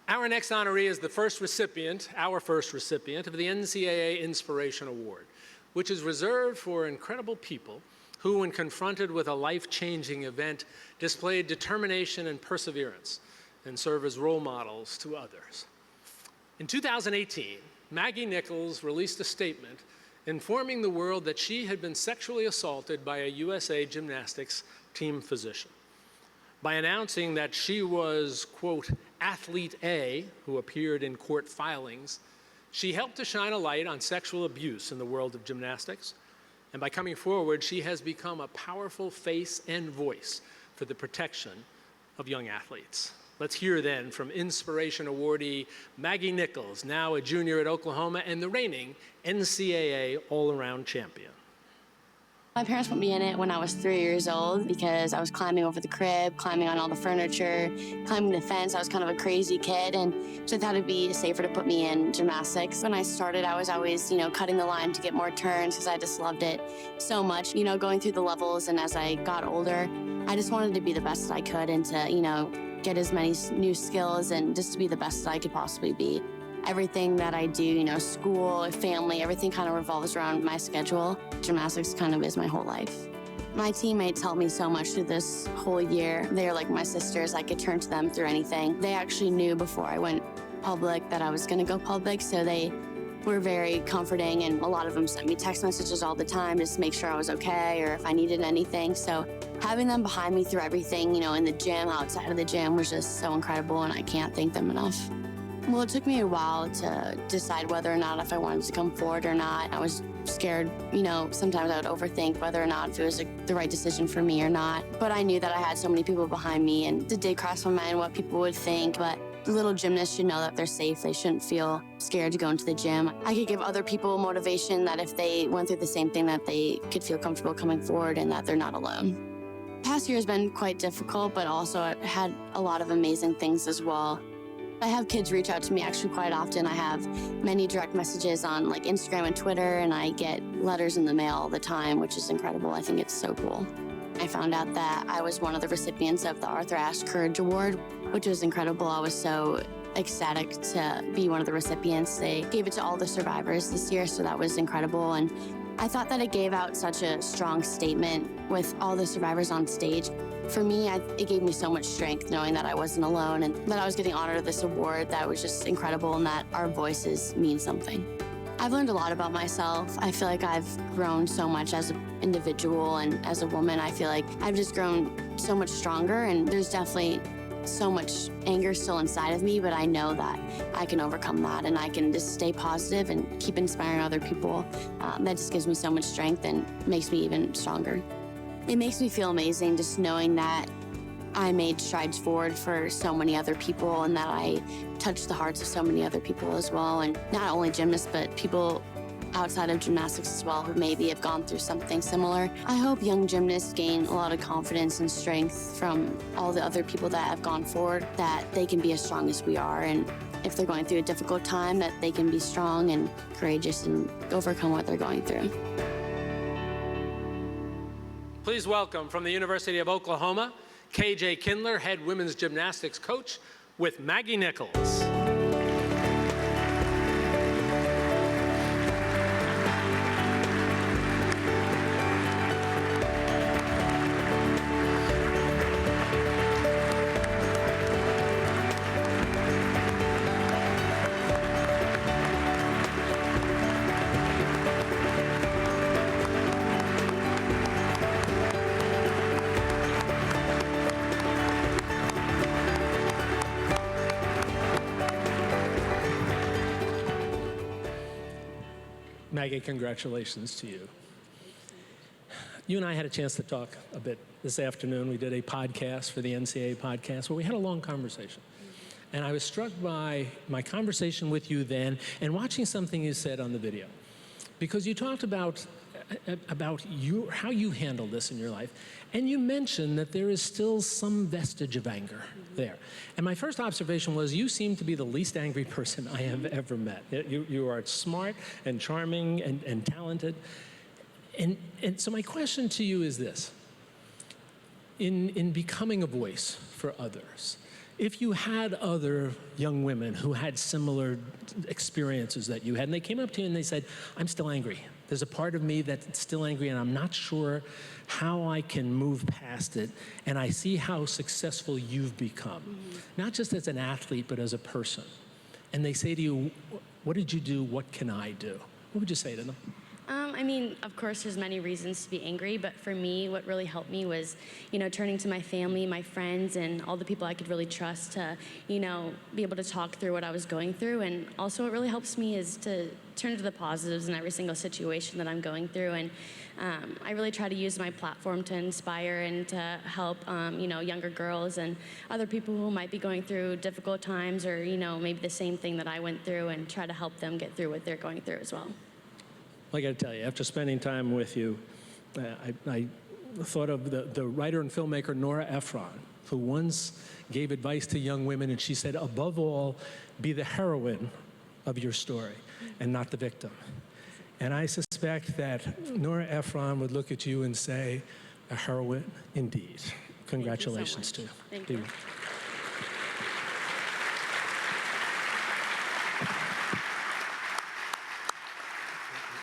Our next honoree is the first recipient, our first recipient, of the NCAA Inspiration Award, which is reserved for incredible people who, when confronted with a life-changing event, displayed determination and perseverance and serve as role models to others. In 2018, Maggie Nichols released a statement informing the world that she had been sexually assaulted by a USA Gymnastics team physician. By announcing that she was, quote, athlete A, who appeared in court filings, she helped to shine a light on sexual abuse in the world of gymnastics. And by coming forward, she has become a powerful face and voice for the protection of young athletes. Let's hear then from Inspiration Awardee Maggie Nichols, now a junior at Oklahoma and the reigning NCAA all-around champion. My parents put me in it when I was 3 years old because I was climbing over the crib, climbing on all the furniture, climbing the fence. I was kind of a crazy kid, and so they thought it'd be safer to put me in gymnastics. When I started, I was always, cutting the line to get more turns because I just loved it so much. Going through the levels, and as I got older, I just wanted to be the best that I could and to, get as many new skills and just to be the best that I could possibly be. Everything that I do, school, family, everything kind of revolves around my schedule. Gymnastics kind of is my whole life. My teammates helped me so much through this whole year. They're like my sisters. I could turn to them through anything. They actually knew before I went public that I was going to go public, so they were very comforting, and a lot of them sent me text messages all the time just to make sure I was okay or if I needed anything. So having them behind me through everything, in the gym, outside of the gym, was just so incredible, and I can't thank them enough. Well, it took me a while to decide whether or not if I wanted to come forward or not. I was scared, sometimes I would overthink whether or not if it was the right decision for me or not. But I knew that I had so many people behind me, and it did cross my mind what people would think. But the little gymnasts should know that they're safe. They shouldn't feel scared to go into the gym. I could give other people motivation that if they went through the same thing, that they could feel comfortable coming forward and that they're not alone. The past year has been quite difficult, but also it had a lot of amazing things as well. I have kids reach out to me actually quite often. I have many direct messages on Instagram and Twitter, and I get letters in the mail all the time, which is incredible. I think it's so cool. I found out that I was one of the recipients of the Arthur Ashe Courage Award, which was incredible. I was so ecstatic to be one of the recipients. They gave it to all the survivors this year, so that was incredible. And I thought that it gave out such a strong statement with all the survivors on stage. For me, it gave me so much strength knowing that I wasn't alone and that I was getting honored with this award. That was just incredible, and that our voices mean something. I've learned a lot about myself. I feel like I've grown so much as an individual and as a woman. I feel like I've just grown so much stronger, and there's definitely so much anger still inside of me, but I know that I can overcome that, and I can just stay positive and keep inspiring other people. That just gives me so much strength and makes me even stronger. It makes me feel amazing just knowing that I made strides forward for so many other people, and that I touched the hearts of so many other people as well. And not only gymnasts, but people outside of gymnastics as well who maybe have gone through something similar. I hope young gymnasts gain a lot of confidence and strength from all the other people that have gone forward, that they can be as strong as we are. And if they're going through a difficult time, that they can be strong and courageous and overcome what they're going through. Please welcome from the University of Oklahoma, KJ Kindler, head women's gymnastics coach, with Maggie Nichols. Maggie, congratulations to you. You and I had a chance to talk a bit this afternoon. We did a podcast for the NCAA podcast where we had a long conversation. And I was struck by my conversation with you then and watching something you said on the video. Because you talked about how you handled this in your life. And you mentioned that there is still some vestige of anger there. And my first observation was you seem to be the least angry person I have ever met. You are smart and charming and talented. And so my question to you is this. In becoming a voice for others, If you had other young women who had similar experiences that you had, and they came up to you and they said, I'm still angry. There's a part of me that's still angry and I'm not sure how I can move past it, and I see how successful you've become, not just as an athlete, but as a person. And they say to you, what did you do? What can I do? What would you say to them? I mean, of course, there's many reasons to be angry, but for me, what really helped me was, turning to my family, my friends, and all the people I could really trust to, be able to talk through what I was going through. And also what really helps me is to turn to the positives in every single situation that I'm going through. And I really try to use my platform to inspire and to help, younger girls and other people who might be going through difficult times or, maybe the same thing that I went through, and try to help them get through what they're going through as well. I got to tell you, after spending time with you, I thought of the writer and filmmaker Nora Ephron, who once gave advice to young women, and she said, above all, be the heroine of your story and not the victim. And I suspect that Nora Ephron would look at you and say, a heroine indeed. Congratulations to you. Thank you.